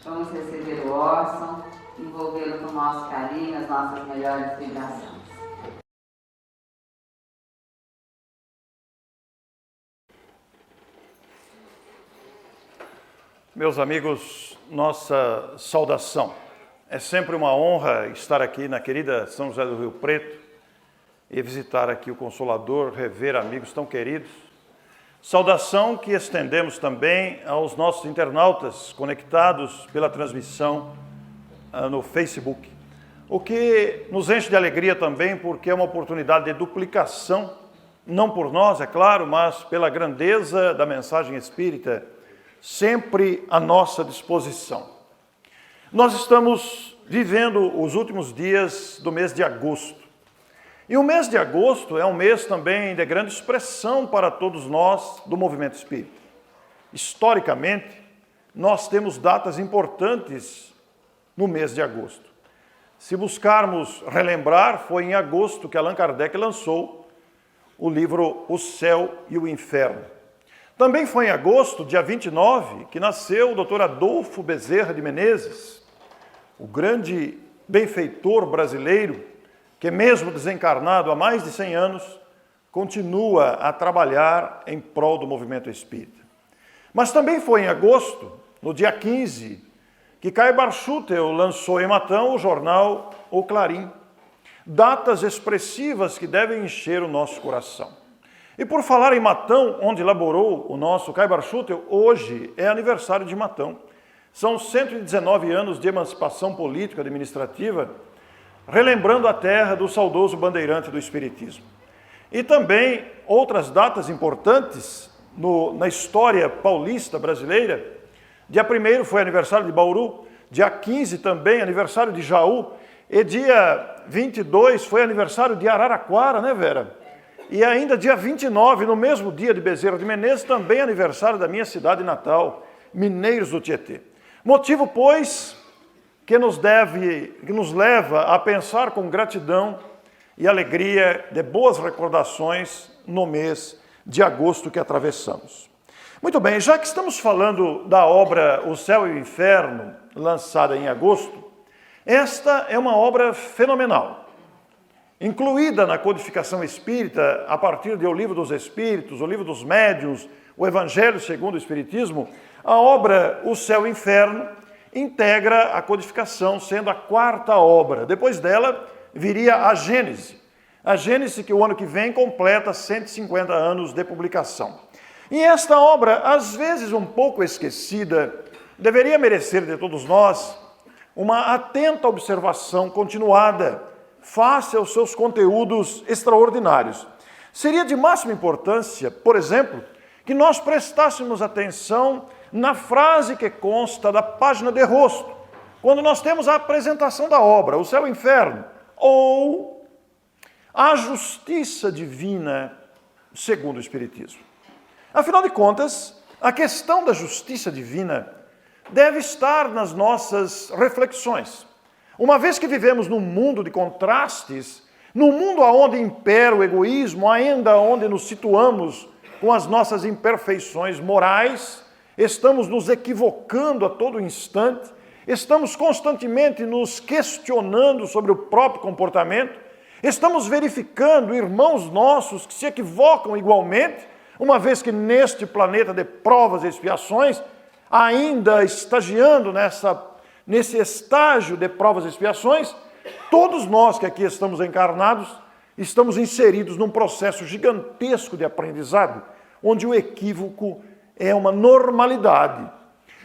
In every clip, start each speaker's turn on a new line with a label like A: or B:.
A: Vamos receber o Orson, envolvê-lo com o nosso carinho, as nossas melhores vibrações.
B: Meus amigos, nossa saudação. É sempre uma honra estar aqui na querida São José do Rio Preto e visitar aqui o Consolador, rever amigos tão queridos. Saudação que estendemos também aos nossos internautas conectados pela transmissão no Facebook. O que nos enche de alegria também, porque é uma oportunidade de duplicação, não por nós, é claro, mas pela grandeza da mensagem espírita, sempre à nossa disposição. Nós estamos vivendo os últimos dias do mês de agosto. E o mês de agosto é um mês também de grande expressão para todos nós do movimento espírita. Historicamente, nós temos datas importantes no mês de agosto. Se buscarmos relembrar, foi em agosto que Allan Kardec lançou o livro O Céu e o Inferno. Também foi em agosto, dia 29, que nasceu o Dr. Adolfo Bezerra de Menezes, o grande benfeitor brasileiro, que mesmo desencarnado há mais de 100 anos, continua a trabalhar em prol do movimento espírita. Mas também foi em agosto, no dia 15, que Caio Barchutel lançou em Matão o jornal O Clarim. Datas expressivas que devem encher o nosso coração. E por falar em Matão, onde laborou o nosso Caio Barchutel, hoje é aniversário de Matão. São 119 anos de emancipação política administrativa, relembrando a terra do saudoso bandeirante do Espiritismo. E também outras datas importantes na história paulista brasileira. Dia 1º foi aniversário de Bauru, dia 15 também aniversário de Jaú, e dia 22 foi aniversário de Araraquara, né, Vera? E ainda dia 29, no mesmo dia de Bezerra de Menezes, também aniversário da minha cidade natal, Mineiros do Tietê. Motivo, pois, que nos leva a pensar com gratidão e alegria de boas recordações no mês de agosto que atravessamos. Muito bem, já que estamos falando da obra O Céu e o Inferno, lançada em agosto, esta é uma obra fenomenal. Incluída na codificação espírita, a partir de O Livro dos Espíritos, O Livro dos Médiuns, o Evangelho segundo o Espiritismo, a obra O Céu e o Inferno integra a codificação, sendo a 4ª obra. Depois dela, viria a Gênese. A Gênese que o ano que vem completa 150 anos de publicação. E esta obra, às vezes um pouco esquecida, deveria merecer de todos nós uma atenta observação continuada face aos seus conteúdos extraordinários. Seria de máxima importância, por exemplo, que nós prestássemos atenção na frase que consta da página de rosto, quando nós temos a apresentação da obra, O Céu e o Inferno, ou a justiça divina segundo o Espiritismo. Afinal de contas, a questão da justiça divina deve estar nas nossas reflexões. Uma vez que vivemos num mundo de contrastes, num mundo onde impera o egoísmo, ainda onde nos situamos com as nossas imperfeições morais, estamos nos equivocando a todo instante, estamos constantemente nos questionando sobre o próprio comportamento, estamos verificando irmãos nossos que se equivocam igualmente, uma vez que neste planeta de provas e expiações, ainda estagiando nesse estágio de provas e expiações, todos nós que aqui estamos encarnados, estamos inseridos num processo gigantesco de aprendizado, onde o equívoco é uma normalidade,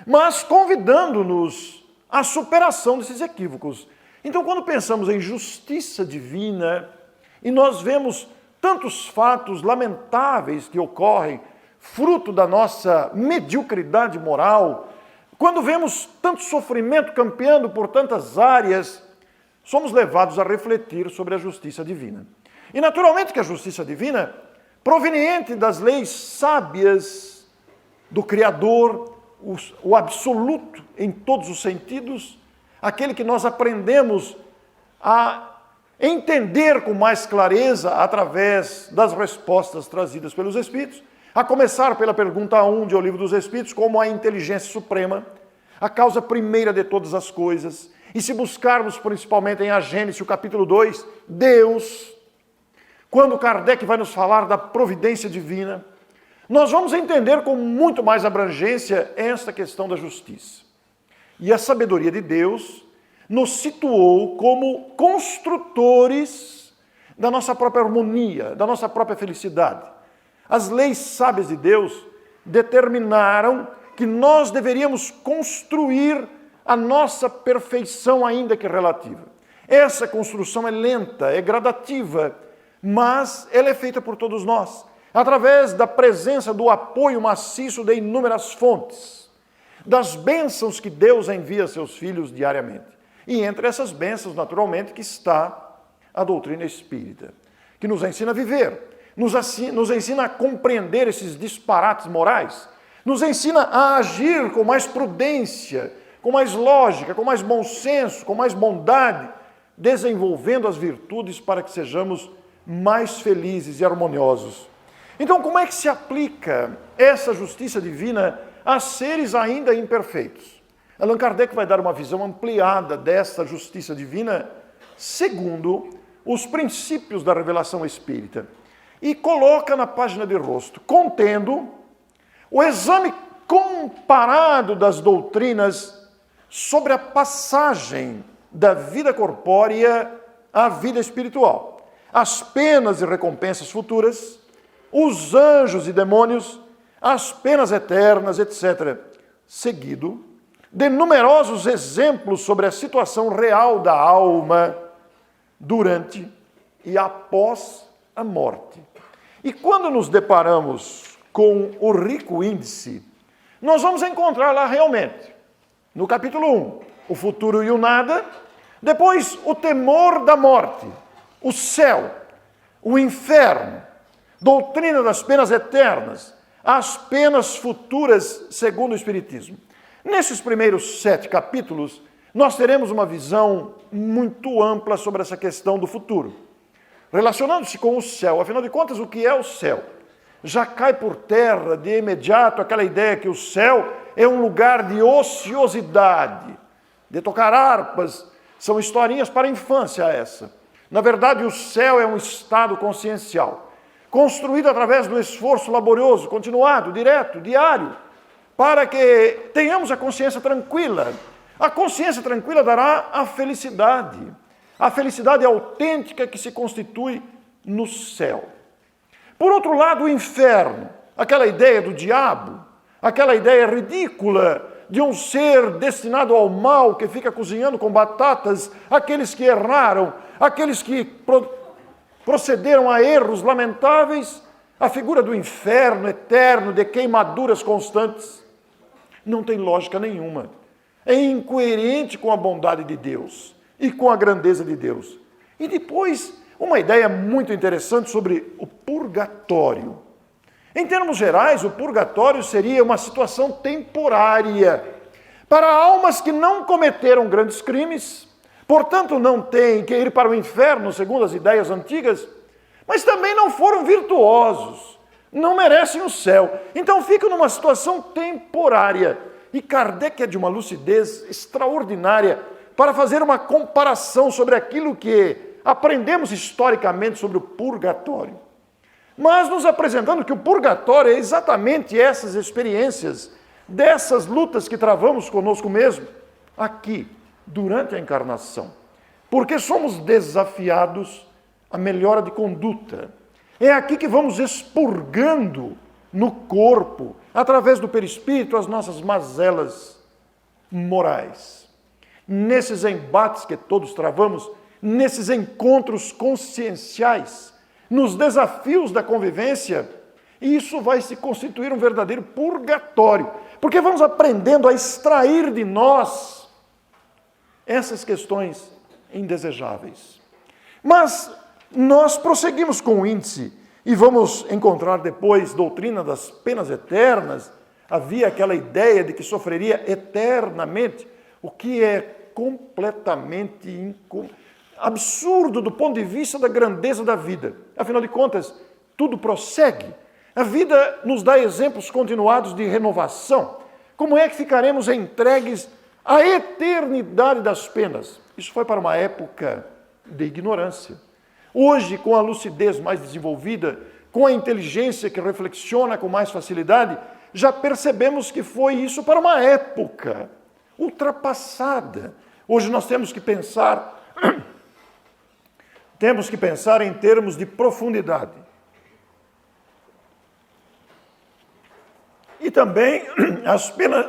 B: mas convidando-nos à superação desses equívocos. Então, quando pensamos em justiça divina, e nós vemos tantos fatos lamentáveis que ocorrem, fruto da nossa mediocridade moral, quando vemos tanto sofrimento campeando por tantas áreas, somos levados a refletir sobre a justiça divina. E naturalmente que a justiça divina, proveniente das leis sábias do Criador, o absoluto em todos os sentidos, aquele que nós aprendemos a entender com mais clareza através das respostas trazidas pelos Espíritos, a começar pela pergunta 1 de O Livro dos Espíritos, como a inteligência suprema, a causa primeira de todas as coisas. E se buscarmos principalmente em A Gênesis, o capítulo 2, Deus, quando Kardec vai nos falar da providência divina, nós vamos entender com muito mais abrangência esta questão da justiça. E a sabedoria de Deus nos situou como construtores da nossa própria harmonia, da nossa própria felicidade. As leis sábias de Deus determinaram que nós deveríamos construir a nossa perfeição, ainda que relativa. Essa construção é lenta, é gradativa, mas ela é feita por todos nós, através da presença do apoio maciço de inúmeras fontes, das bênçãos que Deus envia a seus filhos diariamente. E entre essas bênçãos, naturalmente, que está a doutrina espírita, que nos ensina a viver, nos ensina a compreender esses disparates morais, nos ensina a agir com mais prudência, com mais lógica, com mais bom senso, com mais bondade, desenvolvendo as virtudes para que sejamos mais felizes e harmoniosos. Então, como é que se aplica essa justiça divina a seres ainda imperfeitos? Allan Kardec vai dar uma visão ampliada dessa justiça divina segundo os princípios da revelação espírita e coloca na página de rosto, contendo o exame comparado das doutrinas sobre a passagem da vida corpórea à vida espiritual, as penas e recompensas futuras, os anjos e demônios, as penas eternas, etc. Seguido de numerosos exemplos sobre a situação real da alma durante e após a morte. E quando nos deparamos com o rico índice, nós vamos encontrar lá realmente, no capítulo 1, o futuro e o nada, depois o temor da morte, o céu, o inferno, doutrina das penas eternas, as penas futuras segundo o Espiritismo. Nesses primeiros 7 capítulos, nós teremos uma visão muito ampla sobre essa questão do futuro, relacionando-se com o céu. Afinal de contas, o que é o céu? Já cai por terra de imediato aquela ideia que o céu é um lugar de ociosidade, de tocar harpas, são historinhas para a infância essa. Na verdade, o céu é um estado consciencial, construído através do esforço laborioso, continuado, direto, diário, para que tenhamos a consciência tranquila. A consciência tranquila dará a felicidade autêntica que se constitui no céu. Por outro lado, o inferno, aquela ideia do diabo, aquela ideia ridícula de um ser destinado ao mal que fica cozinhando com batatas aqueles que erraram, aqueles que procederam a erros lamentáveis, a figura do inferno eterno, de queimaduras constantes, não tem lógica nenhuma. É incoerente com a bondade de Deus e com a grandeza de Deus. E depois, uma ideia muito interessante sobre o purgatório. Em termos gerais, o purgatório seria uma situação temporária para almas que não cometeram grandes crimes, portanto não têm que ir para o inferno, segundo as ideias antigas, mas também não foram virtuosos, não merecem o céu. Então ficam numa situação temporária. E Kardec é de uma lucidez extraordinária para fazer uma comparação sobre aquilo que aprendemos historicamente sobre o purgatório. Mas nos apresentando que o purgatório é exatamente essas experiências, dessas lutas que travamos conosco mesmo, aqui, durante a encarnação. Porque somos desafiados à melhora de conduta. É aqui que vamos expurgando no corpo, através do perispírito, as nossas mazelas morais. Nesses embates que todos travamos, nesses encontros conscienciais, nos desafios da convivência, isso vai se constituir um verdadeiro purgatório, porque vamos aprendendo a extrair de nós essas questões indesejáveis. Mas nós prosseguimos com o índice e vamos encontrar depois doutrina das penas eternas. Havia aquela ideia de que sofreria eternamente, o que é completamente absurdo do ponto de vista da grandeza da vida. Afinal de contas, tudo prossegue. A vida nos dá exemplos continuados de renovação. Como é que ficaremos entregues A eternidade das penas. Isso foi para uma época de ignorância. Hoje, com a lucidez mais desenvolvida, com a inteligência que reflexiona com mais facilidade, já percebemos que foi isso para uma época ultrapassada. Hoje nós temos que pensar em termos de profundidade. E também as penas,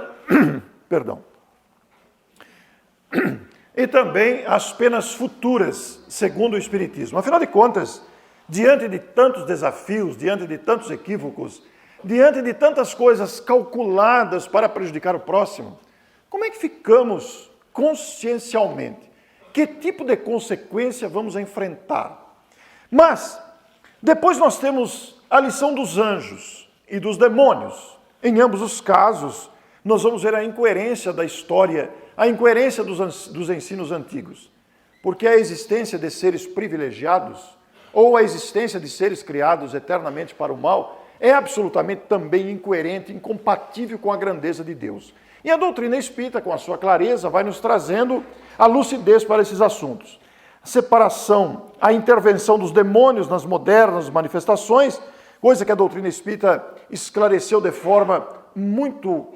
B: e também as penas futuras, segundo o Espiritismo. Afinal de contas, diante de tantos desafios, diante de tantos equívocos, diante de tantas coisas calculadas para prejudicar o próximo, como é que ficamos consciencialmente? Que tipo de consequência vamos enfrentar? Mas, depois nós temos a lição dos anjos e dos demônios. Em ambos os casos, nós vamos ver a incoerência da história, a incoerência dos ensinos antigos. Porque a existência de seres privilegiados, ou a existência de seres criados eternamente para o mal, é absolutamente também incoerente, incompatível com a grandeza de Deus. E a doutrina espírita, com a sua clareza, vai nos trazendo a lucidez para esses assuntos. A separação, a intervenção dos demônios nas modernas manifestações, coisa que a doutrina espírita esclareceu de forma muito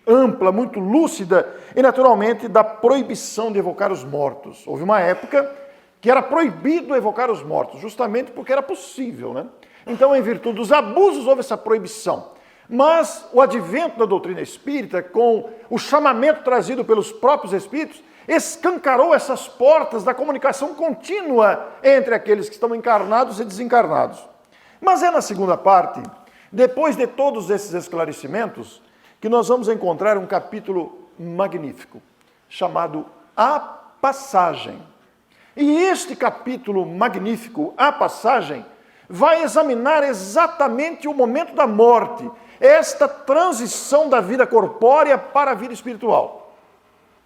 B: ampla, muito lúcida, e naturalmente da proibição de evocar os mortos. Houve uma época que era proibido evocar os mortos, justamente porque era possível, né? Então, em virtude dos abusos, houve essa proibição. Mas o advento da doutrina espírita, com o chamamento trazido pelos próprios espíritos, escancarou essas portas da comunicação contínua entre aqueles que estão encarnados e desencarnados. Mas é na segunda parte, depois de todos esses esclarecimentos, que nós vamos encontrar um capítulo magnífico, chamado A Passagem. E este capítulo magnífico, A Passagem, vai examinar exatamente o momento da morte, esta transição da vida corpórea para a vida espiritual.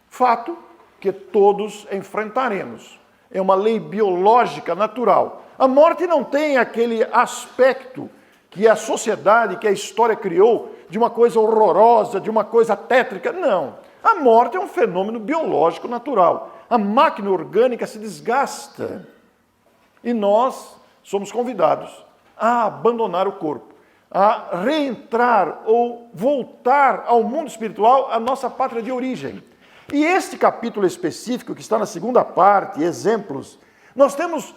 B: Fato que todos enfrentaremos. É uma lei biológica natural. A morte não tem aquele aspecto que a sociedade, que a história criou, de uma coisa horrorosa, de uma coisa tétrica. Não. A morte é um fenômeno biológico natural. A máquina orgânica se desgasta. E nós somos convidados a abandonar o corpo, a reentrar ou voltar ao mundo espiritual, a nossa pátria de origem. E este capítulo específico, que está na segunda parte, exemplos, nós temos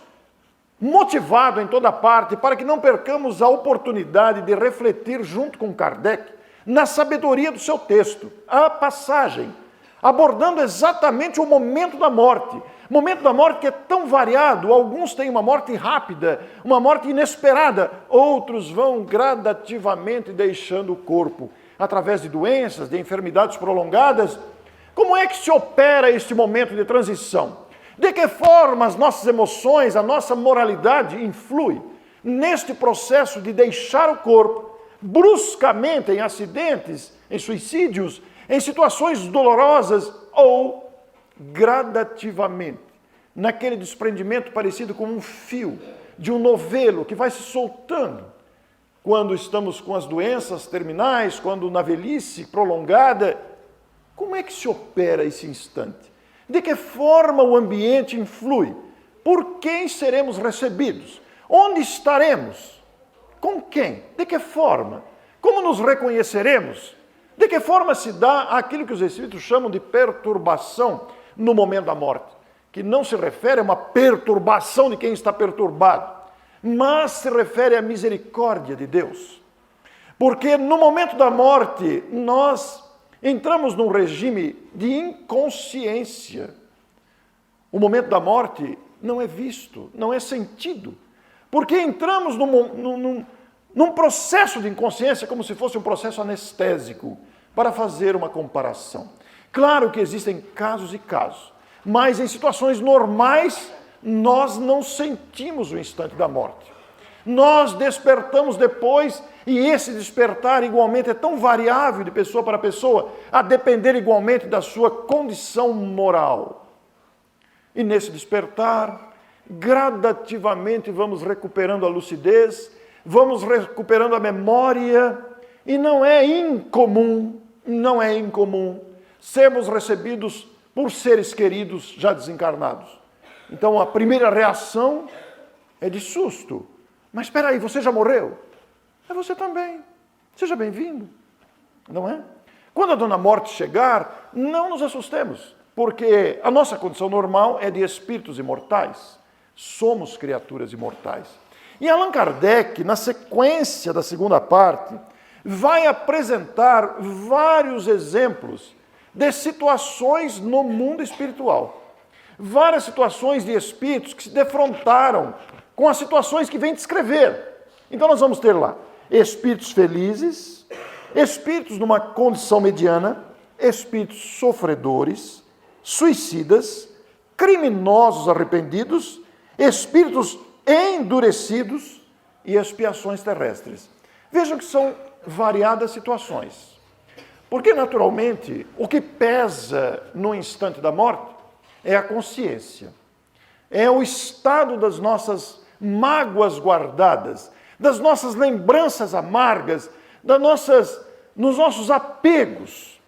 B: motivado em toda parte para que não percamos a oportunidade de refletir junto com Kardec na sabedoria do seu texto, A Passagem, abordando exatamente o momento da morte. Momento da morte que é tão variado, alguns têm uma morte rápida, uma morte inesperada, outros vão gradativamente deixando o corpo, através de doenças, de enfermidades prolongadas. Como é que se opera este momento de transição? De que forma as nossas emoções, a nossa moralidade influi neste processo de deixar o corpo bruscamente em acidentes, em suicídios, em situações dolorosas ou gradativamente, naquele desprendimento parecido com um fio de um novelo que vai se soltando quando estamos com as doenças terminais, quando na velhice prolongada. Como é que se opera esse instante? De que forma o ambiente influi? Por quem seremos recebidos? Onde estaremos? Com quem? De que forma? Como nos reconheceremos? De que forma se dá aquilo que os espíritos chamam de perturbação no momento da morte? Que não se refere a uma perturbação de quem está perturbado, mas se refere à misericórdia de Deus. Porque no momento da morte, nós entramos num regime de inconsciência. O momento da morte não é visto, não é sentido. Porque entramos num processo de inconsciência como se fosse um processo anestésico, para fazer uma comparação. Claro que existem casos e casos, mas em situações normais nós não sentimos o instante da morte. Nós despertamos depois, e esse despertar igualmente é tão variável de pessoa para pessoa, a depender igualmente da sua condição moral. E nesse despertar, gradativamente vamos recuperando a lucidez, vamos recuperando a memória, e não é incomum sermos recebidos por seres queridos já desencarnados. Então a primeira reação é de susto. Mas espera aí, você já morreu? É você também. Seja bem-vindo. Não é? Quando a Dona Morte chegar, não nos assustemos, porque a nossa condição normal é de espíritos imortais. Somos criaturas imortais. E Allan Kardec, na sequência da segunda parte, vai apresentar vários exemplos de situações no mundo espiritual. Várias situações de espíritos que se defrontaram com as situações que vem descrever. Então nós vamos ter lá espíritos felizes, espíritos numa condição mediana, espíritos sofredores, suicidas, criminosos arrependidos, espíritos endurecidos e expiações terrestres. Vejam que são variadas situações. Porque, naturalmente, o que pesa no instante da morte é a consciência. É o estado das nossas mágoas guardadas, das nossas lembranças amargas, nos nossos apegos.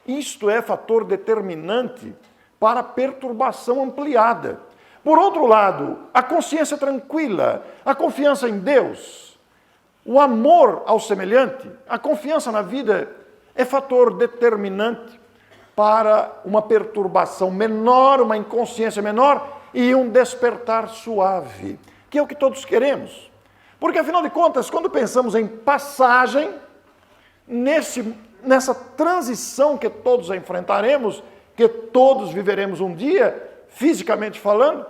B: Isto é fator determinante para a perturbação ampliada. Por outro lado, a consciência tranquila, a confiança em Deus, o amor ao semelhante, a confiança na vida é fator determinante para uma perturbação menor, uma inconsciência menor e um despertar suave, que é o que todos queremos. Porque, afinal de contas, quando pensamos em passagem, nessa transição que todos enfrentaremos, que todos viveremos um dia, fisicamente falando,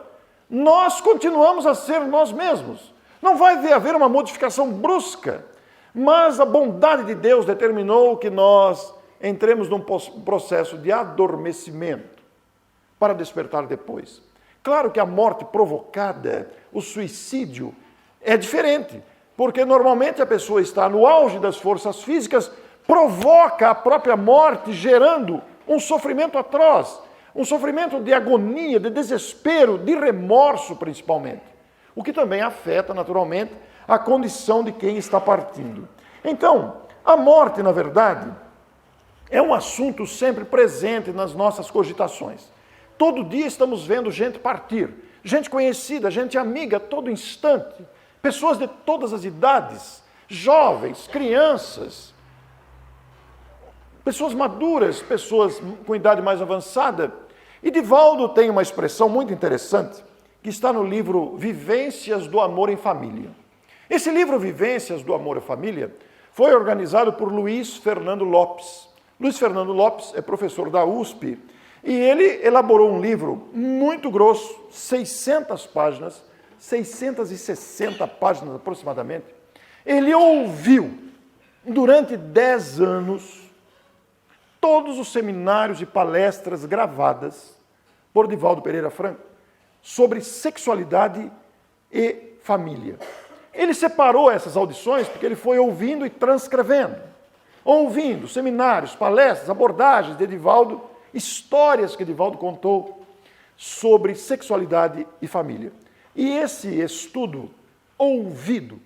B: nós continuamos a ser nós mesmos. Não vai haver uma modificação brusca, mas a bondade de Deus determinou que nós entremos num processo de adormecimento para despertar depois. Claro que a morte provocada, o suicídio, é diferente, porque normalmente a pessoa está no auge das forças físicas, provoca a própria morte, gerando um sofrimento atroz, um sofrimento de agonia, de desespero, de remorso principalmente, o que também afeta naturalmente a condição de quem está partindo. Então, a morte, na verdade, é um assunto sempre presente nas nossas cogitações. Todo dia estamos vendo gente partir, gente conhecida, gente amiga, a todo instante, pessoas de todas as idades, jovens, crianças, pessoas maduras, pessoas com idade mais avançada. E Divaldo tem uma expressão muito interessante, que está no livro Vivências do Amor em Família. Esse livro, Vivências do Amor em Família, foi organizado por Luiz Fernando Lopes. Luiz Fernando Lopes é professor da USP e ele elaborou um livro muito grosso, 600 páginas, 660 páginas aproximadamente. Ele ouviu durante 10 anos todos os seminários e palestras gravadas por Divaldo Pereira Franco sobre sexualidade e família. Ele separou essas audições porque ele foi ouvindo e transcrevendo. Ouvindo seminários, palestras, abordagens de Divaldo, histórias que Divaldo contou sobre sexualidade e família. E esse estudo ouvido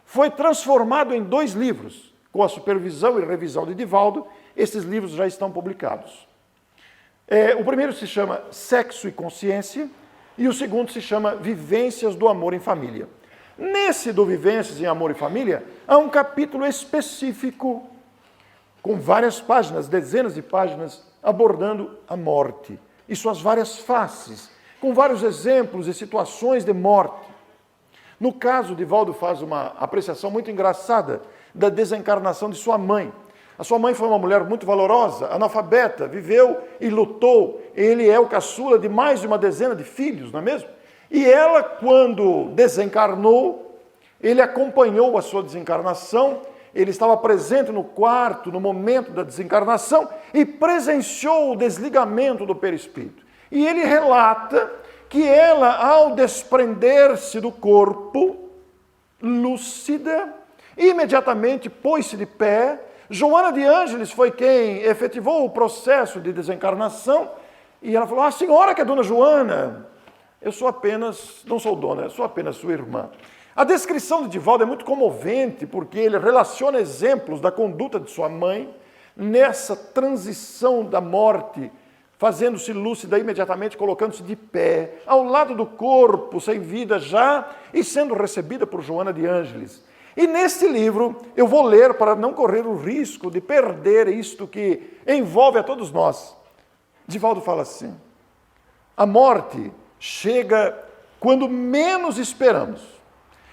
B: foi transformado em 2 livros. Com a supervisão e revisão de Divaldo, esses livros já estão publicados. O primeiro se chama Sexo e Consciência e o segundo se chama Vivências do Amor em Família. Nesse do Vivências em Amor e Família, há um capítulo específico com várias páginas, dezenas de páginas, abordando a morte e suas várias faces, com vários exemplos e situações de morte. No caso, Divaldo faz uma apreciação muito engraçada da desencarnação de sua mãe. A sua mãe foi uma mulher muito valorosa, analfabeta, viveu e lutou. Ele é o caçula de mais de uma dezena de filhos, não é mesmo? E ela, quando desencarnou, ele acompanhou a sua desencarnação, ele estava presente no quarto, no momento da desencarnação, e presenciou o desligamento do perispírito. E ele relata que ela, ao desprender-se do corpo, lúcida, imediatamente pôs-se de pé. Joana de Ângeles foi quem efetivou o processo de desencarnação, e ela falou: a senhora que é dona Joana, eu sou apenas, não sou dona, eu sou apenas sua irmã. A descrição de Divaldo é muito comovente, porque ele relaciona exemplos da conduta de sua mãe, nessa transição da morte, fazendo-se lúcida imediatamente, colocando-se de pé, ao lado do corpo, sem vida já, e sendo recebida por Joana de Ângeles. E neste livro, eu vou ler para não correr o risco de perder isto que envolve a todos nós. Divaldo fala assim: a morte chega quando menos esperamos.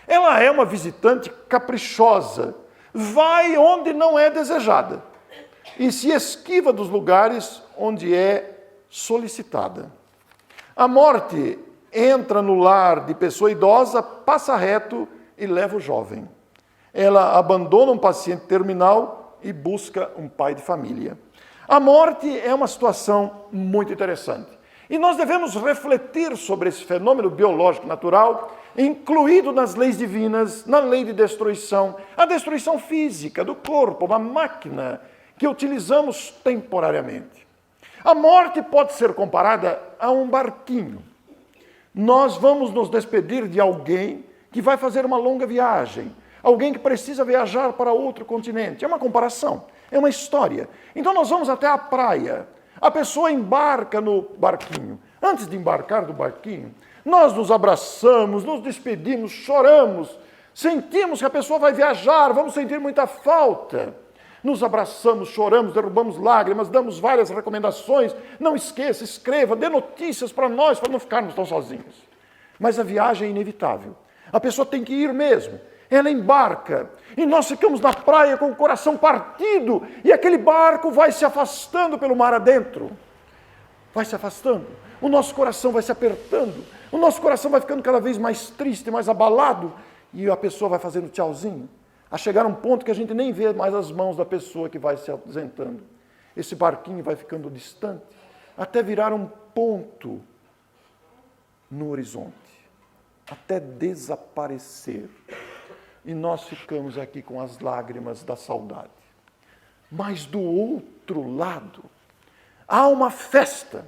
B: Ela é uma visitante caprichosa, vai onde não é desejada e se esquiva dos lugares onde é solicitada. A morte entra no lar de pessoa idosa, passa reto e leva o jovem. Ela abandona um paciente terminal e busca um pai de família. A morte é uma situação muito interessante. E nós devemos refletir sobre esse fenômeno biológico natural, incluído nas leis divinas, na lei de destruição, a destruição física do corpo, uma máquina que utilizamos temporariamente. A morte pode ser comparada a um barquinho. Nós vamos nos despedir de alguém que vai fazer uma longa viagem, alguém que precisa viajar para outro continente. É uma comparação, é uma história. Então nós vamos até a praia. A pessoa embarca no barquinho. Antes de embarcar do barquinho, nós nos abraçamos, nos despedimos, choramos, sentimos que a pessoa vai viajar, vamos sentir muita falta. Nos abraçamos, choramos, derrubamos lágrimas, damos várias recomendações. Não esqueça, escreva, dê notícias para nós, para não ficarmos tão sozinhos. Mas a viagem é inevitável. A pessoa tem que ir mesmo. Ela embarca e nós ficamos na praia com o coração partido e aquele barco vai se afastando pelo mar adentro. Vai se afastando. O nosso coração vai se apertando. O nosso coração vai ficando cada vez mais triste, mais abalado e a pessoa vai fazendo tchauzinho. A chegar a um ponto que a gente nem vê mais as mãos da pessoa que vai se ausentando. Esse barquinho vai ficando distante até virar um ponto no horizonte. Até desaparecer. E nós ficamos aqui com as lágrimas da saudade. Mas do outro lado, há uma festa,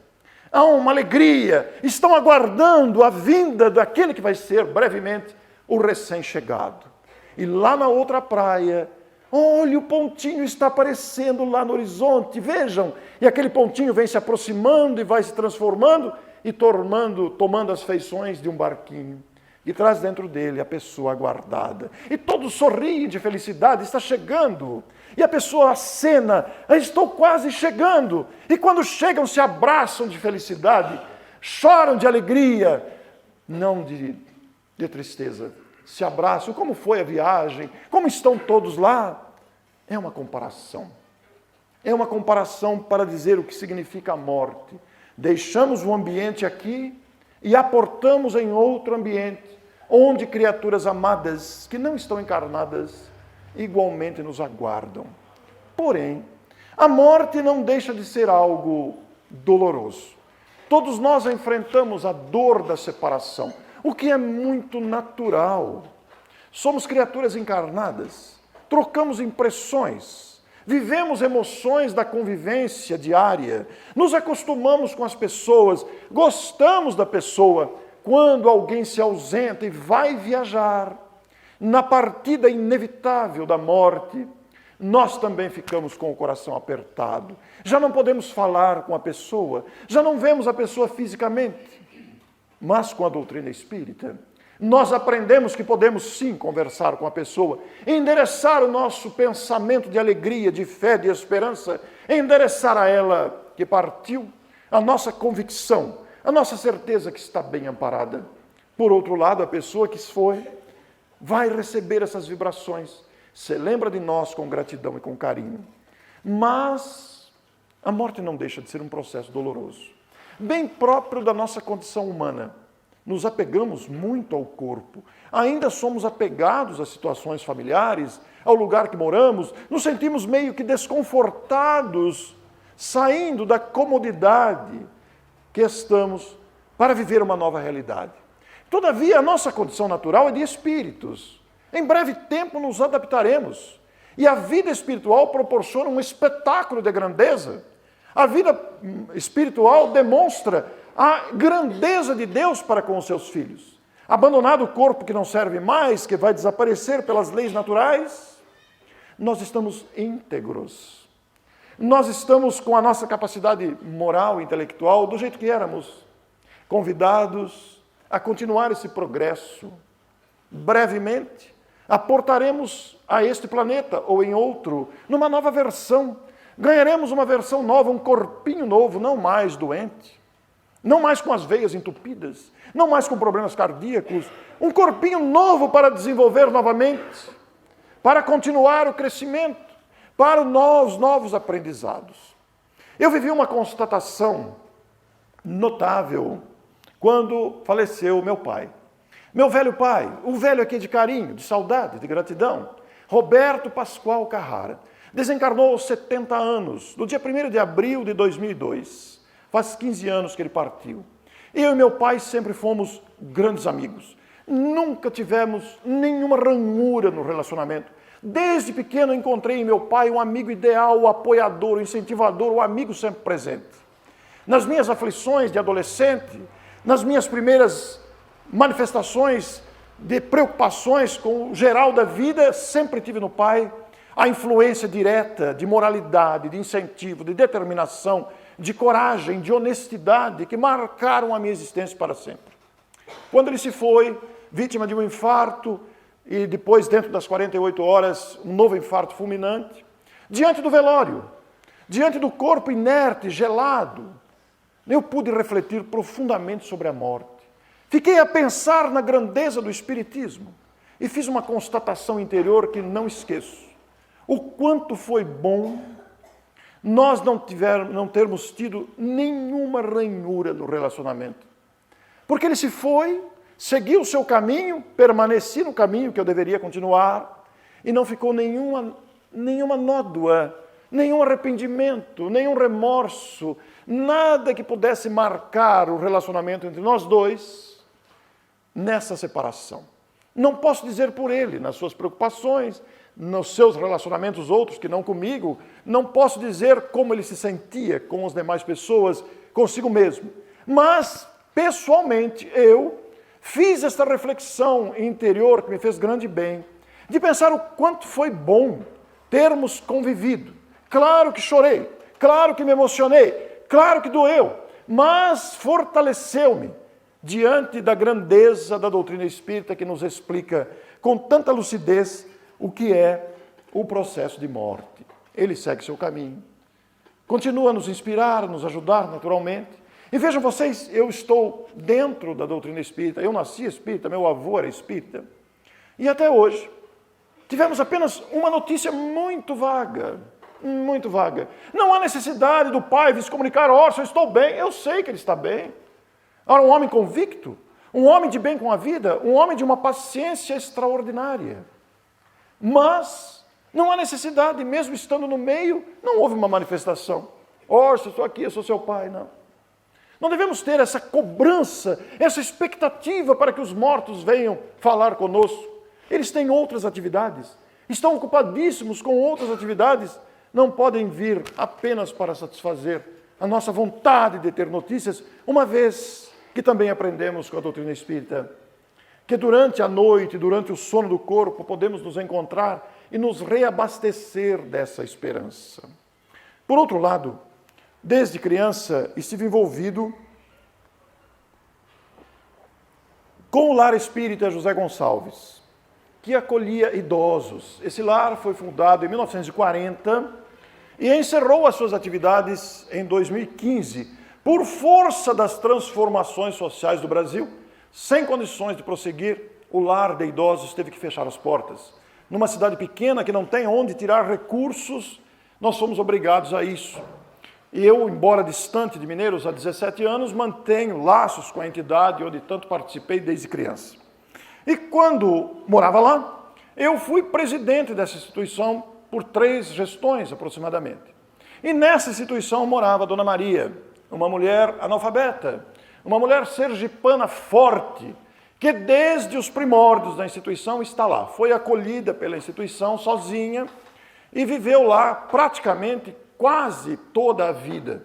B: há uma alegria, estão aguardando a vinda daquele que vai ser brevemente o recém-chegado. E lá na outra praia, olha, o pontinho está aparecendo lá no horizonte, vejam, e aquele pontinho vem se aproximando e vai se transformando e tomando as feições de um barquinho. E traz dentro dele a pessoa aguardada. E todos sorriem de felicidade, está chegando. E a pessoa acena, estou quase chegando. E quando chegam, se abraçam de felicidade, choram de alegria, não de tristeza. Se abraçam, como foi a viagem, como estão todos lá. É uma comparação. É uma comparação para dizer o que significa a morte. Deixamos o ambiente aqui e aportamos em outro ambiente, onde criaturas amadas, que não estão encarnadas, igualmente nos aguardam. Porém, a morte não deixa de ser algo doloroso. Todos nós enfrentamos a dor da separação, o que é muito natural. Somos criaturas encarnadas, trocamos impressões, vivemos emoções da convivência diária, nos acostumamos com as pessoas, gostamos da pessoa. Quando alguém se ausenta e vai viajar, na partida inevitável da morte, nós também ficamos com o coração apertado. Já não podemos falar com a pessoa, já não vemos a pessoa fisicamente. Mas com a doutrina espírita, nós aprendemos que podemos sim conversar com a pessoa, endereçar o nosso pensamento de alegria, de fé, de esperança, endereçar a ela que partiu a nossa convicção, a nossa certeza que está bem amparada. Por outro lado, a pessoa que foi vai receber essas vibrações, se lembra de nós com gratidão e com carinho. Mas a morte não deixa de ser um processo doloroso, bem próprio da nossa condição humana. Nos apegamos muito ao corpo, ainda somos apegados às situações familiares, ao lugar que moramos, nos sentimos meio que desconfortados, saindo da comodidade que estamos para viver uma nova realidade. Todavia, a nossa condição natural é de espíritos. Em breve tempo nos adaptaremos. E a vida espiritual proporciona um espetáculo de grandeza. A vida espiritual demonstra a grandeza de Deus para com os seus filhos. Abandonado o corpo que não serve mais, que vai desaparecer pelas leis naturais, nós estamos íntegros. nós estamos com a nossa capacidade moral e intelectual do jeito que éramos, convidados a continuar esse progresso. Brevemente, aportaremos a este planeta ou em outro, numa nova versão. Ganharemos uma versão nova, um corpinho novo, não mais doente, não mais com as veias entupidas, não mais com problemas cardíacos, um corpinho novo para desenvolver novamente, para continuar o crescimento, para os novos aprendizados. Eu vivi uma constatação notável quando faleceu meu pai. Meu velho pai, o velho aqui de carinho, de saudade, de gratidão, Roberto Pascoal Carrara, desencarnou aos 70 anos, no dia 1º de abril de 2002. Faz 15 anos que ele partiu. Eu e meu pai sempre fomos grandes amigos. Nunca tivemos nenhuma ranhura no relacionamento. Desde pequeno encontrei em meu pai um amigo ideal, o apoiador, o incentivador, o amigo sempre presente. Nas minhas aflições de adolescente, nas minhas primeiras manifestações de preocupações com o geral da vida, sempre tive no pai a influência direta de moralidade, de incentivo, de determinação, de coragem, de honestidade, que marcaram a minha existência para sempre. Quando ele se foi, vítima de um infarto, e depois, dentro das 48 horas, um novo infarto fulminante, diante do velório, diante do corpo inerte, gelado, eu pude refletir profundamente sobre a morte. Fiquei a pensar na grandeza do Espiritismo e fiz uma constatação interior que não esqueço. O quanto foi bom nós não termos tido nenhuma ranhura no relacionamento. Porque ele se foi, seguiu o seu caminho, permaneci no caminho que eu deveria continuar, e não ficou nenhuma nódoa, nenhum arrependimento, nenhum remorso, nada que pudesse marcar o relacionamento entre nós dois nessa separação. Não posso dizer por ele, nas suas preocupações, nos seus relacionamentos outros que não comigo, não posso dizer como ele se sentia com as demais pessoas, consigo mesmo. Mas, pessoalmente, eu fiz esta reflexão interior que me fez grande bem, de pensar o quanto foi bom termos convivido. Claro que chorei, claro que me emocionei, claro que doeu, mas fortaleceu-me diante da grandeza da doutrina espírita que nos explica com tanta lucidez o que é o processo de morte. Ele segue seu caminho, continua a nos inspirar, a nos ajudar naturalmente. E vejam vocês, eu estou dentro da doutrina espírita, eu nasci espírita, meu avô era espírita, e até hoje tivemos apenas uma notícia muito vaga, muito vaga. Não há necessidade do pai vir se comunicar, Orson, eu estou bem, eu sei que ele está bem. Ora, um homem convicto, um homem de bem com a vida, um homem de uma paciência extraordinária. Mas não há necessidade, mesmo estando no meio, não houve uma manifestação. Orson, estou aqui, eu sou seu pai, não. Não devemos ter essa cobrança, essa expectativa para que os mortos venham falar conosco. Eles têm outras atividades, estão ocupadíssimos com outras atividades, não podem vir apenas para satisfazer a nossa vontade de ter notícias, uma vez que também aprendemos com a doutrina espírita, que durante a noite, durante o sono do corpo, podemos nos encontrar e nos reabastecer dessa esperança. Por outro lado, desde criança estive envolvido com o Lar Espírita José Gonçalves, que acolhia idosos. Esse lar foi fundado em 1940 e encerrou as suas atividades em 2015, por força das transformações sociais do Brasil. Sem condições de prosseguir, o lar de idosos teve que fechar as portas. Numa cidade pequena que não tem onde tirar recursos, nós fomos obrigados a isso. E eu, embora distante de Mineiros há 17 anos, mantenho laços com a entidade onde tanto participei desde criança. E quando morava lá, eu fui presidente dessa instituição por 3 gestões aproximadamente. E nessa instituição morava a Dona Maria, uma mulher analfabeta, uma mulher sergipana forte, que desde os primórdios da instituição está lá. Foi acolhida pela instituição sozinha e viveu lá praticamente quase toda a vida.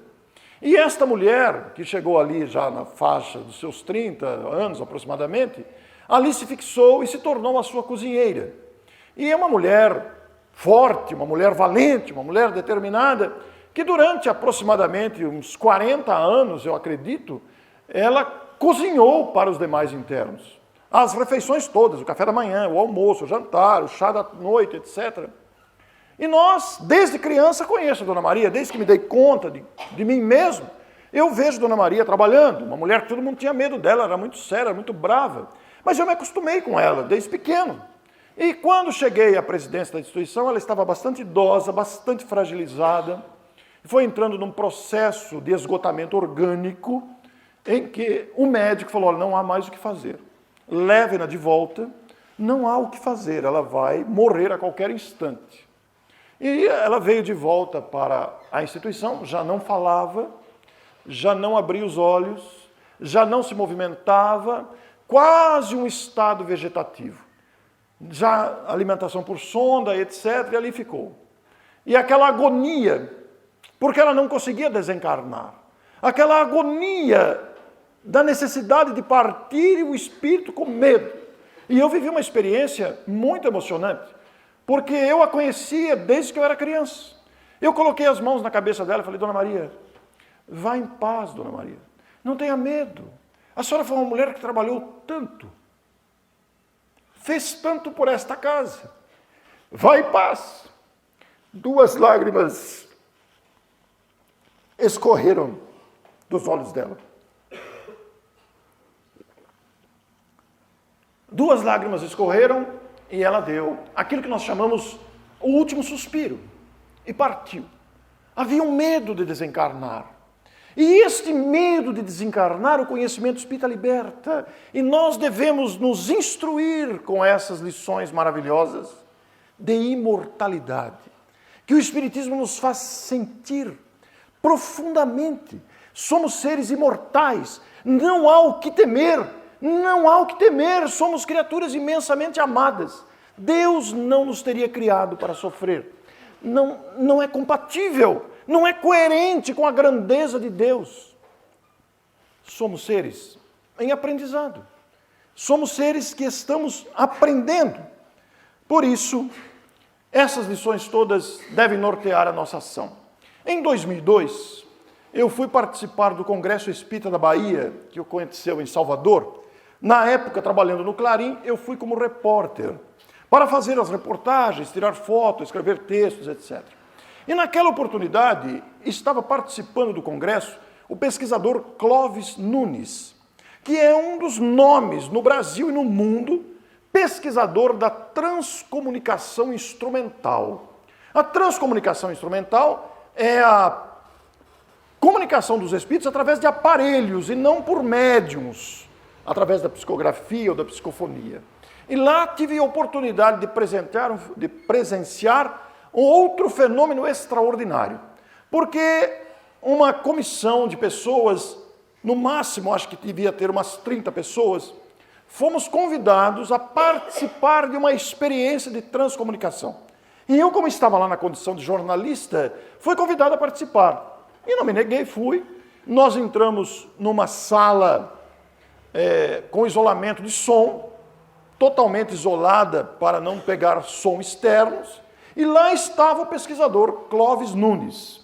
B: E esta mulher, que chegou ali já na faixa dos seus 30 anos aproximadamente, ali se fixou e se tornou a sua cozinheira. E é uma mulher forte, uma mulher valente, uma mulher determinada, que durante aproximadamente uns 40 anos, eu acredito, ela cozinhou para os demais internos. As refeições todas, o café da manhã, o almoço, o jantar, o chá da noite, etc. E nós, desde criança, conheço a Dona Maria, desde que me dei conta de mim mesmo, eu vejo Dona Maria trabalhando, uma mulher que todo mundo tinha medo dela, era muito séria, muito brava. Mas eu me acostumei com ela, desde pequeno. E quando cheguei à presidência da instituição, ela estava bastante idosa, bastante fragilizada, foi entrando num processo de esgotamento orgânico, em que o médico falou, olha, não há mais o que fazer. Leve-na de volta, não há o que fazer, ela vai morrer a qualquer instante. E ela veio de volta para a instituição, já não falava, já não abria os olhos, já não se movimentava, quase um estado vegetativo. Já alimentação por sonda, etc., e ali ficou. E aquela agonia, porque ela não conseguia desencarnar, aquela agonia da necessidade de partir e o espírito com medo. E eu vivi uma experiência muito emocionante, porque eu a conhecia desde que eu era criança. Eu coloquei as mãos na cabeça dela e falei, Dona Maria, vá em paz, Dona Maria, não tenha medo. A senhora foi uma mulher que trabalhou tanto, fez tanto por esta casa. Vá em paz. 2 lágrimas escorreram dos olhos dela. 2 lágrimas escorreram e ela deu aquilo que nós chamamos o último suspiro e partiu. Havia um medo de desencarnar. E este medo de desencarnar, o conhecimento espírita liberta. E nós devemos nos instruir com essas lições maravilhosas de imortalidade, que o Espiritismo nos faz sentir profundamente. Somos seres imortais, não há o que temer, não há o que temer, somos criaturas imensamente amadas. Deus não nos teria criado para sofrer. Não é compatível, não é coerente com a grandeza de Deus. Somos seres em aprendizado. Somos seres que estamos aprendendo. Por isso, essas lições todas devem nortear a nossa ação. Em 2002, eu fui participar do Congresso Espírita da Bahia, que aconteceu em Salvador. Na época, trabalhando no Clarim, eu fui como repórter, para fazer as reportagens, tirar fotos, escrever textos, etc. E naquela oportunidade, estava participando do congresso o pesquisador Clóvis Nunes, que é um dos nomes no Brasil e no mundo, pesquisador da transcomunicação instrumental. A transcomunicação instrumental é a comunicação dos espíritos através de aparelhos e não por médiums, através da psicografia ou da psicofonia. E lá tive a oportunidade de presenciar um outro fenômeno extraordinário, porque uma comissão de pessoas, no máximo acho que devia ter umas 30 pessoas, fomos convidados a participar de uma experiência de transcomunicação. E eu, como estava lá na condição de jornalista, fui convidado a participar. E não me neguei, fui. Nós entramos numa sala com isolamento de som, totalmente isolada para não pegar som externos, e lá estava o pesquisador Clóvis Nunes,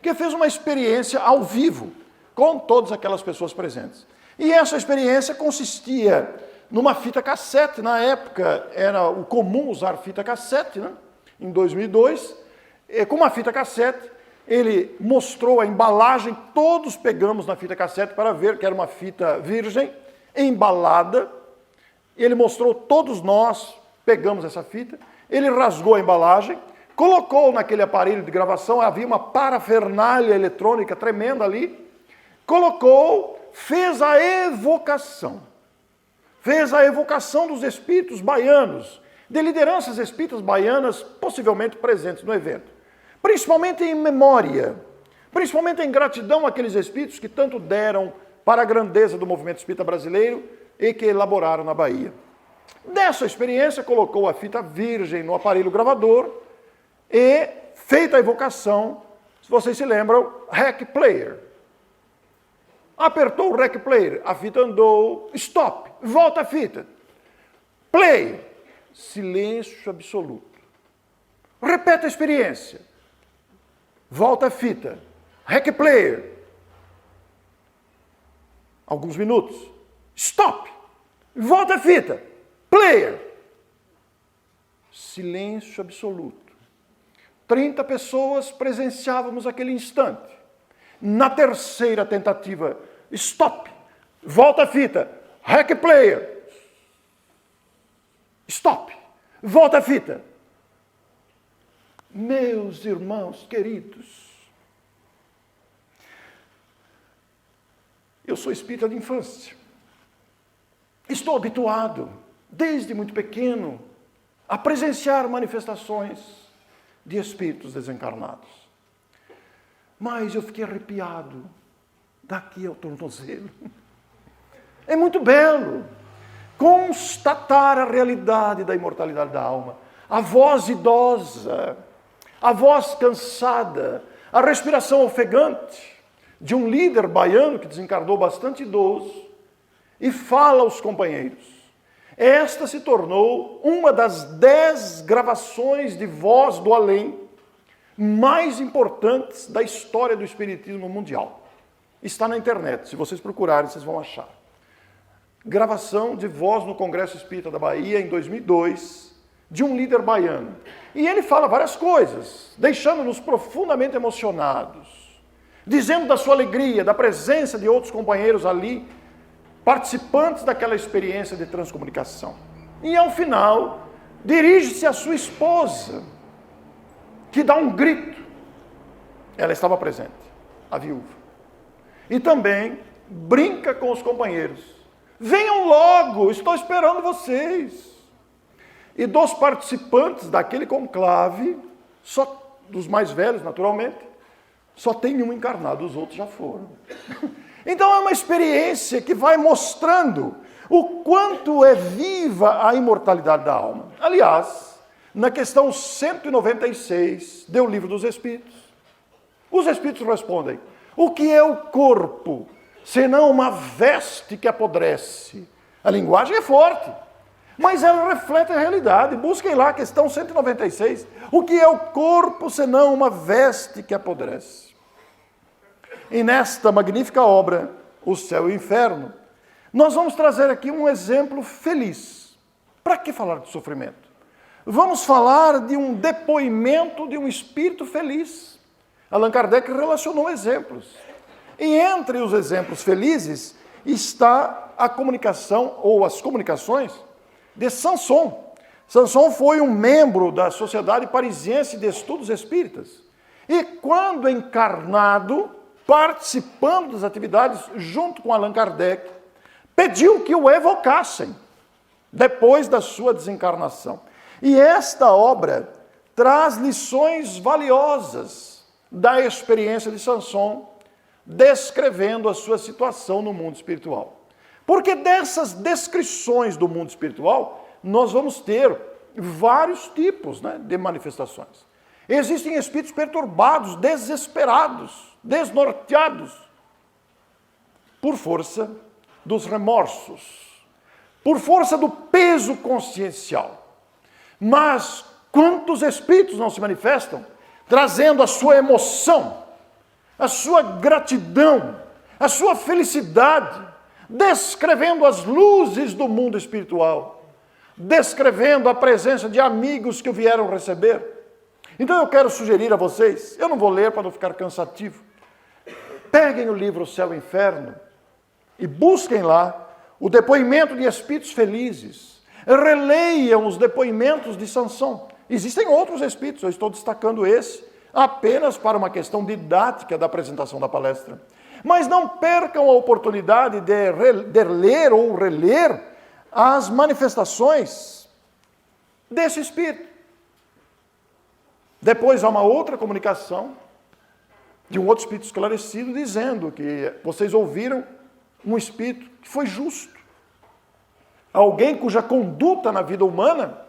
B: que fez uma experiência ao vivo com todas aquelas pessoas presentes. E essa experiência consistia numa fita cassete, na época era o comum usar fita cassete, né? Em 2002, com uma fita cassete, ele mostrou a embalagem, todos pegamos na fita cassete para ver que era uma fita virgem, embalada. Ele mostrou, todos nós pegamos essa fita, ele rasgou a embalagem, colocou naquele aparelho de gravação, havia uma parafernália eletrônica tremenda ali, colocou, fez a evocação dos espíritos baianos, de lideranças espíritas baianas possivelmente presentes no evento, principalmente em memória, principalmente em gratidão àqueles espíritos que tanto deram para a grandeza do movimento espírita brasileiro e que elaboraram na Bahia. Dessa experiência, colocou a fita virgem no aparelho gravador e, feita a evocação, se vocês se lembram, REC Player. Apertou o REC Player, a fita andou, stop, volta a fita, play, silêncio absoluto. Repete a experiência. volta a fita, rec player, alguns minutos, stop, volta a fita, player, silêncio absoluto. 30 pessoas presenciávamos aquele instante. Na terceira tentativa, stop, volta a fita, rec player, stop, volta a fita. Meus irmãos queridos, eu sou espírita de infância. Estou habituado, desde muito pequeno, a presenciar manifestações de espíritos desencarnados. Mas eu fiquei arrepiado daqui ao tornozelo. É muito belo constatar a realidade da imortalidade da alma. A voz idosa, a voz cansada, a respiração ofegante de um líder baiano que desencarnou bastante idoso e fala aos companheiros. Esta se tornou uma das 10 gravações de voz do além mais importantes da história do espiritismo mundial. Está na internet, se vocês procurarem, vocês vão achar. Gravação de voz no Congresso Espírita da Bahia, em 2002, de um líder baiano. E ele fala várias coisas, deixando-nos profundamente emocionados, dizendo da sua alegria, da presença de outros companheiros ali, participantes daquela experiência de transcomunicação. E ao final, dirige-se à sua esposa, que dá um grito. Ela estava presente, a viúva. E também brinca com os companheiros. Venham logo, estou esperando vocês. E dos participantes daquele conclave, só dos mais velhos, naturalmente, só tem um encarnado, os outros já foram. Então é uma experiência que vai mostrando o quanto é viva a imortalidade da alma. Aliás, na questão 196 do Livro dos Espíritos, os Espíritos respondem: o que é o corpo, senão uma veste que apodrece? A linguagem é forte, mas ela reflete a realidade. Busquem lá a questão 196. O que é o corpo, senão uma veste que apodrece? E nesta magnífica obra, O Céu e o Inferno, nós vamos trazer aqui um exemplo feliz. Para que falar de sofrimento? Vamos falar de um depoimento de um espírito feliz. Allan Kardec relacionou exemplos. E entre os exemplos felizes está a comunicação, ou as comunicações, de Sanson. Sanson foi um membro da Sociedade Parisiense de Estudos Espíritas. E quando encarnado, participando das atividades junto com Allan Kardec, pediu que o evocassem depois da sua desencarnação. E esta obra traz lições valiosas da experiência de Sanson, descrevendo a sua situação no mundo espiritual. Porque dessas descrições do mundo espiritual, nós vamos ter vários tipos, de manifestações. Existem espíritos perturbados, desesperados, desnorteados, por força dos remorsos, por força do peso consciencial. Mas quantos espíritos não se manifestam, trazendo a sua emoção, a sua gratidão, a sua felicidade, descrevendo as luzes do mundo espiritual, descrevendo a presença de amigos que o vieram receber. Então eu quero sugerir a vocês, eu não vou ler para não ficar cansativo, peguem o livro O Céu e o Inferno e busquem lá o depoimento de espíritos felizes, releiam os depoimentos de Sanson. Existem outros espíritos, eu estou destacando esse apenas para uma questão didática da apresentação da palestra. Mas não percam a oportunidade de ler ou reler as manifestações desse espírito. Depois há uma outra comunicação de um outro espírito esclarecido dizendo que vocês ouviram um espírito que foi justo. Alguém cuja conduta na vida humana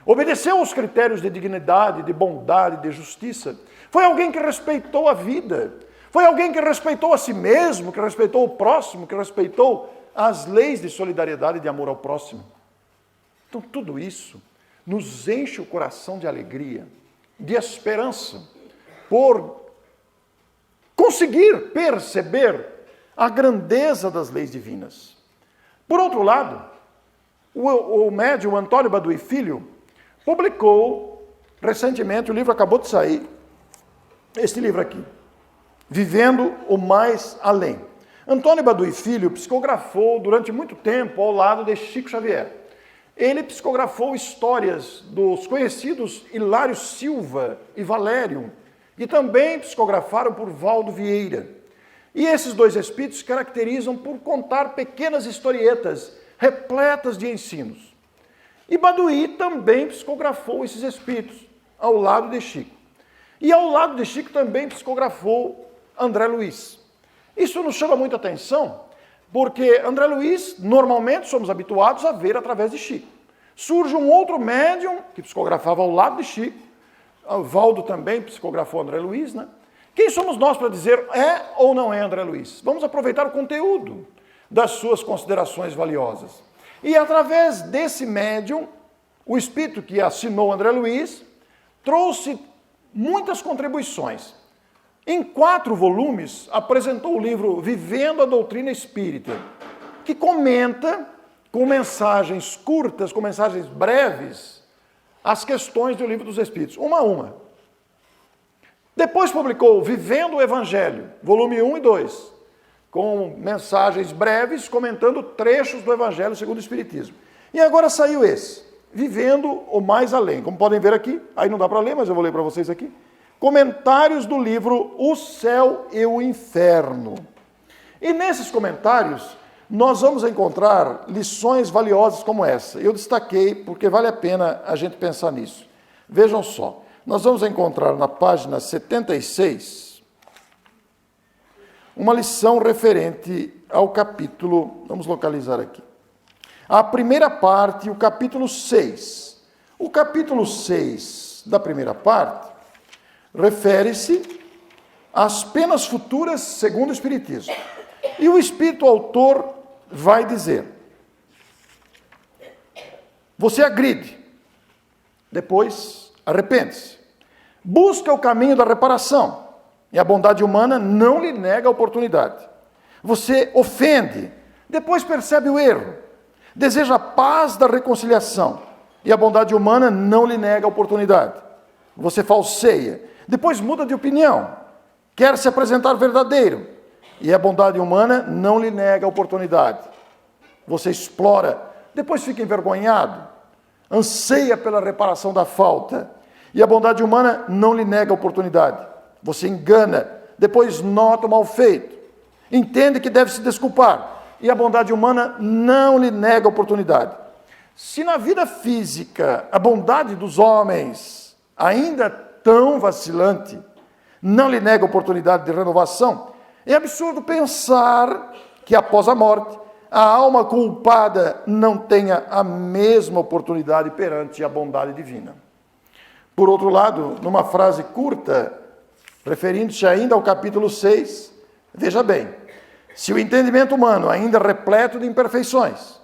B: obedeceu aos critérios de dignidade, de bondade, de justiça. Foi alguém que respeitou a vida. Foi alguém que respeitou a si mesmo, que respeitou o próximo, que respeitou as leis de solidariedade e de amor ao próximo. Então, tudo isso nos enche o coração de alegria, de esperança, por conseguir perceber a grandeza das leis divinas. Por outro lado, o médium Antônio Baduy Filho publicou recentemente, o livro acabou de sair, este livro aqui, Vivendo o Mais Além. Antônio Baduy Filho psicografou durante muito tempo ao lado de Chico Xavier. Ele psicografou histórias dos conhecidos Hilário Silva e Valério, e também psicografaram por Valdo Vieira. E esses dois espíritos se caracterizam por contar pequenas historietas repletas de ensinos. E Baduy também psicografou esses espíritos ao lado de Chico. E ao lado de Chico também psicografou André Luiz. Isso nos chama muita atenção, porque André Luiz, normalmente, somos habituados a ver através de Chico. Surge um outro médium que psicografava ao lado de Chico, Valdo também psicografou André Luiz, né? Quem somos nós para dizer é ou não é André Luiz? Vamos aproveitar o conteúdo das suas considerações valiosas. E através desse médium, o espírito que assinou André Luiz trouxe muitas contribuições. Em 4 volumes, apresentou o livro Vivendo a Doutrina Espírita, que comenta, com mensagens curtas, com mensagens breves, as questões do Livro dos Espíritos, uma a uma. Depois publicou Vivendo o Evangelho, volume 1 e 2, com mensagens breves, comentando trechos do Evangelho segundo o Espiritismo. E agora saiu esse, Vivendo o Mais Além. Como podem ver aqui, aí não dá para ler, mas eu vou ler para vocês aqui. Comentários do livro O Céu e o Inferno. E nesses comentários, nós vamos encontrar lições valiosas como essa. Eu destaquei porque vale a pena a gente pensar nisso. Vejam só, nós vamos encontrar na página 76 uma lição referente ao capítulo, vamos localizar aqui, a primeira parte, o capítulo 6. O capítulo 6 da primeira parte refere-se às penas futuras segundo o Espiritismo. E o Espírito autor vai dizer: você agride, depois arrepende-se, busca o caminho da reparação, e a bondade humana não lhe nega a oportunidade. Você ofende, depois percebe o erro, deseja a paz da reconciliação, e a bondade humana não lhe nega a oportunidade. Você falseia, depois muda de opinião, quer se apresentar verdadeiro, e a bondade humana não lhe nega a oportunidade. Você explora, depois fica envergonhado, anseia pela reparação da falta, e a bondade humana não lhe nega a oportunidade. Você engana, depois nota o mal feito, entende que deve se desculpar, e a bondade humana não lhe nega a oportunidade. Se na vida física a bondade dos homens, ainda tão vacilante, não lhe nega a oportunidade de renovação, é absurdo pensar que após a morte, a alma culpada não tenha a mesma oportunidade perante a bondade divina. Por outro lado, numa frase curta, referindo-se ainda ao capítulo 6, veja bem, se o entendimento humano, ainda repleto de imperfeições,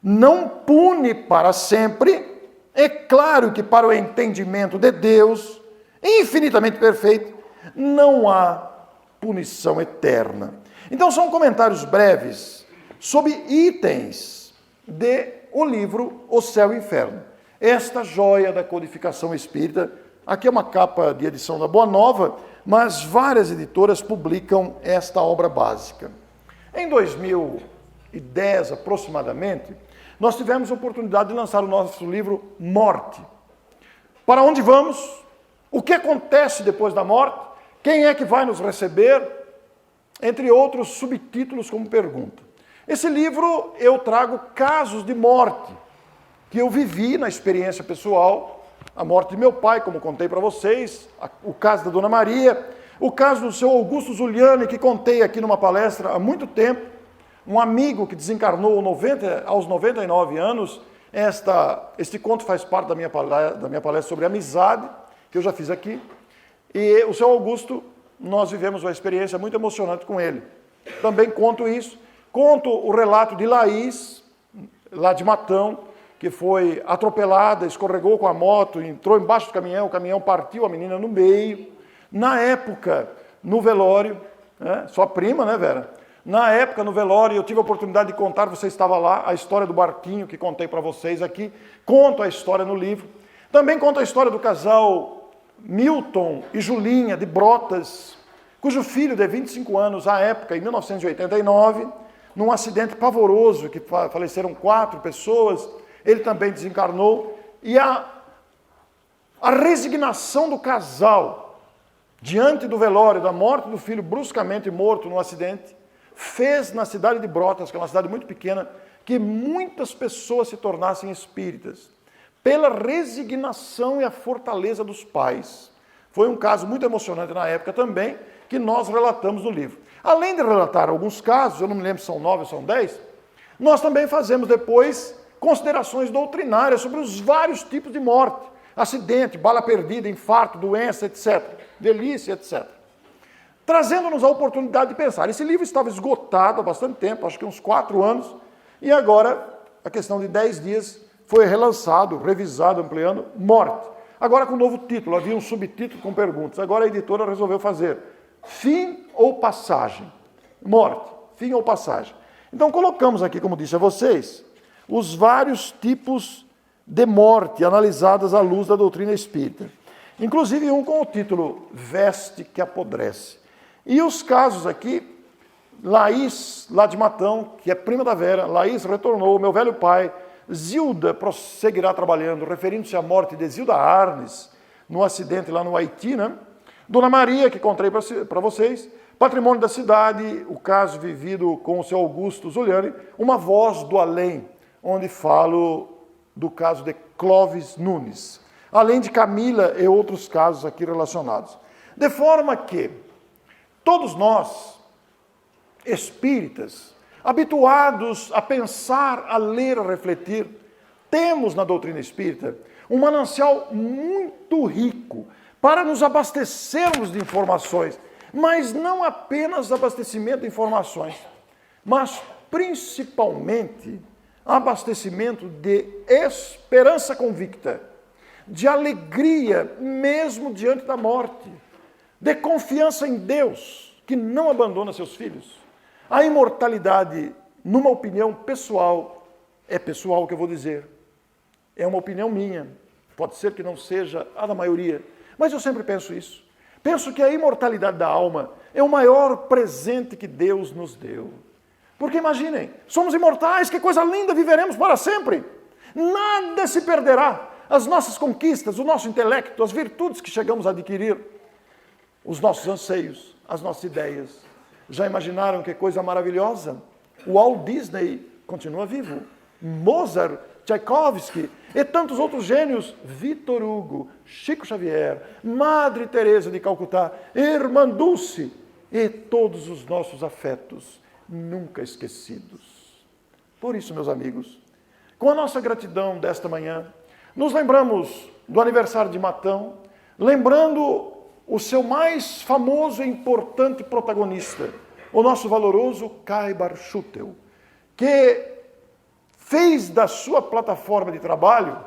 B: não pune para sempre, é claro que para o entendimento de Deus, infinitamente perfeito, não há punição eterna. Então são comentários breves sobre itens de o livro O Céu e o Inferno. Esta joia da codificação espírita, aqui é uma capa de edição da Boa Nova, mas várias editoras publicam esta obra básica. Em 2010, aproximadamente, nós tivemos a oportunidade de lançar o nosso livro Morte. Para onde vamos? O que acontece depois da morte? Quem é que vai nos receber? Entre outros subtítulos como pergunta. Esse livro eu trago casos de morte que eu vivi na experiência pessoal, a morte de meu pai, como contei para vocês, o caso da Dona Maria, o caso do seu Augusto Zuliani, que contei aqui numa palestra há muito tempo, um amigo que desencarnou aos 99 anos. Este conto faz parte da minha palestra sobre amizade, que eu já fiz aqui. E o seu Augusto, nós vivemos uma experiência muito emocionante com ele. Também conto isso. Conto o relato de Laís, lá de Matão, que foi atropelada, escorregou com a moto, entrou embaixo do caminhão, o caminhão partiu a menina no meio. Na época, no velório, Sua prima, né, Vera? Na época, no velório, eu tive a oportunidade de contar, você estava lá, a história do barquinho que contei para vocês aqui. Conto a história no livro. Também conto a história do casal Milton e Julinha de Brotas, cujo filho de 25 anos, à época, em 1989, num acidente pavoroso, que faleceram 4 pessoas, ele também desencarnou. E a resignação do casal, diante do velório, da morte do filho bruscamente morto no acidente, fez na cidade de Brotas, que é uma cidade muito pequena, que muitas pessoas se tornassem espíritas, pela resignação e a fortaleza dos pais. Foi um caso muito emocionante na época também, que nós relatamos no livro. Além de relatar alguns casos, eu não me lembro se são 9 ou são 10, nós também fazemos depois considerações doutrinárias sobre os vários tipos de morte, acidente, bala perdida, infarto, doença, etc., velhice, etc., trazendo-nos a oportunidade de pensar. Esse livro estava esgotado há bastante tempo, acho que uns 4 anos, e agora, a questão de 10 dias, foi relançado, revisado, ampliando, Morte. Agora com um novo título, havia um subtítulo com perguntas. Agora a editora resolveu fazer Fim ou Passagem? Morte, fim ou passagem? Então colocamos aqui, como disse a vocês, os vários tipos de morte analisadas à luz da doutrina espírita. Inclusive um com o título Veste que Apodrece. E os casos aqui, Laís, lá de Matão, que é prima da Vera, Laís retornou, meu velho pai, Zilda prosseguirá trabalhando, referindo-se à morte de Zilda Arnes, no acidente lá no Haiti, né? Dona Maria, que contei para vocês, Patrimônio da Cidade, o caso vivido com o seu Augusto Zuliani, Uma Voz do Além, onde falo do caso de Clóvis Nunes, além de Camila e outros casos aqui relacionados. De forma que todos nós, espíritas, habituados a pensar, a ler, a refletir, temos na doutrina espírita um manancial muito rico para nos abastecermos de informações, mas não apenas abastecimento de informações, mas principalmente abastecimento de esperança convicta, de alegria mesmo diante da morte, de confiança em Deus, que não abandona seus filhos. A imortalidade, numa opinião pessoal, é pessoal que eu vou dizer, é uma opinião minha, pode ser que não seja a da maioria, mas eu sempre penso isso. Penso que a imortalidade da alma é o maior presente que Deus nos deu. Porque imaginem, somos imortais, que coisa linda, viveremos para sempre. Nada se perderá. As nossas conquistas, o nosso intelecto, as virtudes que chegamos a adquirir, os nossos anseios, as nossas ideias. Já imaginaram que coisa maravilhosa? O Walt Disney continua vivo. Mozart, Tchaikovsky e tantos outros gênios, Victor Hugo, Chico Xavier, Madre Teresa de Calcutá, Irmã Dulce e todos os nossos afetos nunca esquecidos. Por isso, meus amigos, com a nossa gratidão desta manhã, nos lembramos do aniversário de Matão, lembrando o seu mais famoso e importante protagonista, o nosso valoroso Caibar Schutel, que fez da sua plataforma de trabalho,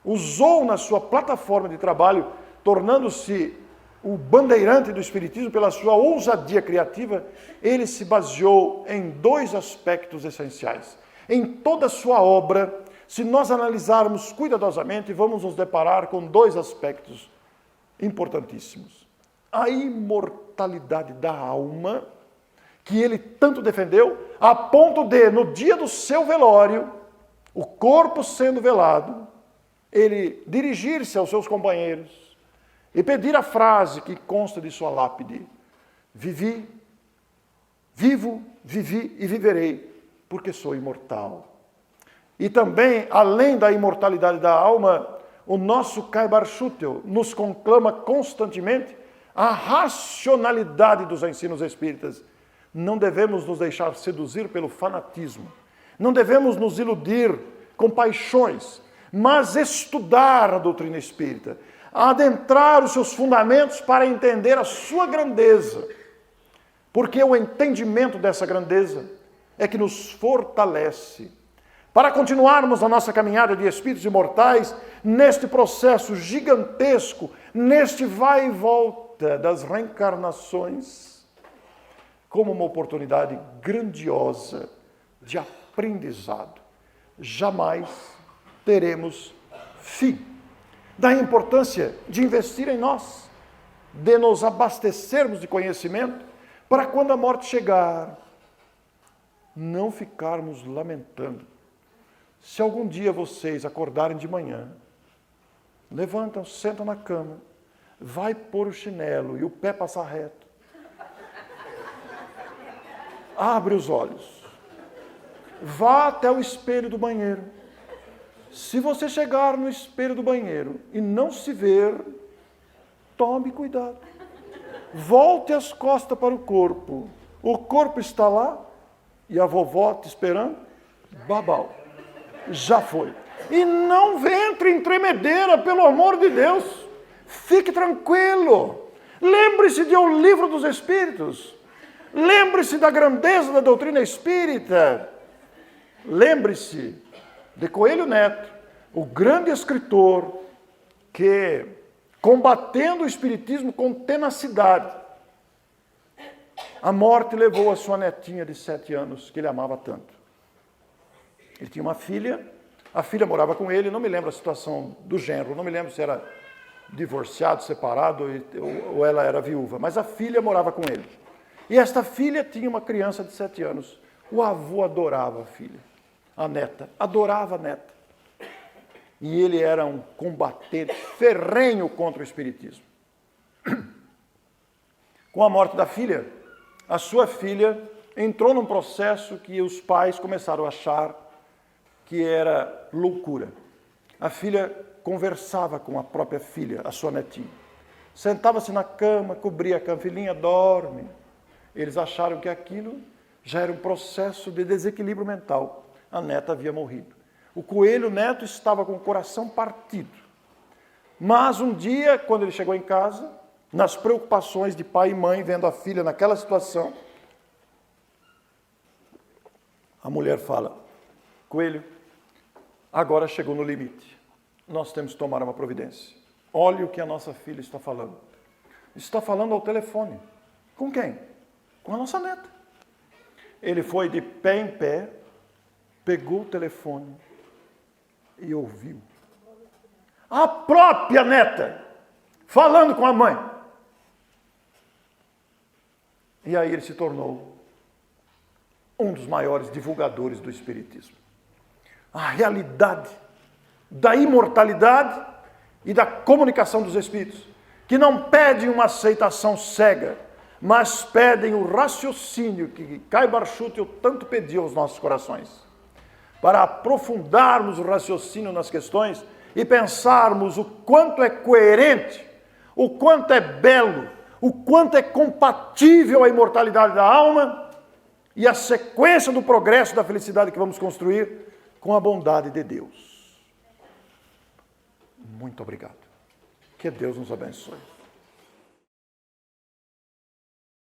B: usou na sua plataforma de trabalho, tornando-se o bandeirante do Espiritismo pela sua ousadia criativa, ele se baseou em 2 aspectos essenciais. Em toda a sua obra, se nós analisarmos cuidadosamente, vamos nos deparar com 2 aspectos importantíssimos. A imortalidade da alma, que ele tanto defendeu, a ponto de, no dia do seu velório, o corpo sendo velado, ele dirigir-se aos seus companheiros e pedir a frase que consta de sua lápide: vivi, vivo, vivi e viverei, porque sou imortal. E também, além da imortalidade da alma, o nosso Caibar Schutel nos conclama constantemente a racionalidade dos ensinos espíritas. Não devemos nos deixar seduzir pelo fanatismo. Não devemos nos iludir com paixões, mas estudar a doutrina espírita, adentrar os seus fundamentos para entender a sua grandeza. Porque o entendimento dessa grandeza é que nos fortalece para continuarmos a nossa caminhada de espíritos imortais neste processo gigantesco, neste vai e volta das reencarnações, como uma oportunidade grandiosa de aprendizado. Jamais teremos fim. Da importância de investir em nós, de nos abastecermos de conhecimento, para quando a morte chegar, não ficarmos lamentando. Se algum dia vocês acordarem de manhã, levantam, sentam na cama, vai pôr o chinelo e o pé passar reto, abre os olhos, vá até o espelho do banheiro. Se você chegar no espelho do banheiro e não se ver, tome cuidado. Volte as costas para o corpo. O corpo está lá e a vovó te esperando. Babau. Já foi. E não entre em tremedeira, pelo amor de Deus. Fique tranquilo. Lembre-se de O Livro dos Espíritos. Lembre-se da grandeza da doutrina espírita. Lembre-se de Coelho Neto, o grande escritor que, combatendo o espiritismo com tenacidade, a morte levou a sua netinha de 7 anos, que ele amava tanto. Ele tinha uma filha, a filha morava com ele, não me lembro a situação do genro, não me lembro se era divorciado, separado, ou ela era viúva, mas a filha morava com ele. E esta filha tinha uma criança de 7 anos. O avô adorava a filha, a neta, adorava a neta. E ele era um combatente ferrenho contra o espiritismo. Com a morte da filha, a sua filha entrou num processo que os pais começaram a achar que era loucura. A filha conversava com a própria filha, a sua netinha. Sentava-se na cama, cobria a cama, filhinha, dorme. Eles acharam que aquilo já era um processo de desequilíbrio mental. A neta havia morrido. O Coelho Neto estava com o coração partido. Mas um dia, quando ele chegou em casa, nas preocupações de pai e mãe, vendo a filha naquela situação, a mulher fala: Coelho, agora chegou no limite. Nós temos que tomar uma providência. Olhe o que a nossa filha está falando. Está falando ao telefone. Com quem? Com a nossa neta. Ele foi de pé em pé, pegou o telefone e ouviu a própria neta falando com a mãe. E aí ele se tornou um dos maiores divulgadores do espiritismo. A realidade da imortalidade e da comunicação dos espíritos, que não pedem uma aceitação cega, mas pedem o raciocínio que Kai Barchutel tanto pediu aos nossos corações, para aprofundarmos o raciocínio nas questões e pensarmos o quanto é coerente, o quanto é belo, o quanto é compatível a imortalidade da alma e a sequência do progresso da felicidade que vamos construir com a bondade de Deus. Muito obrigado. Que Deus nos abençoe.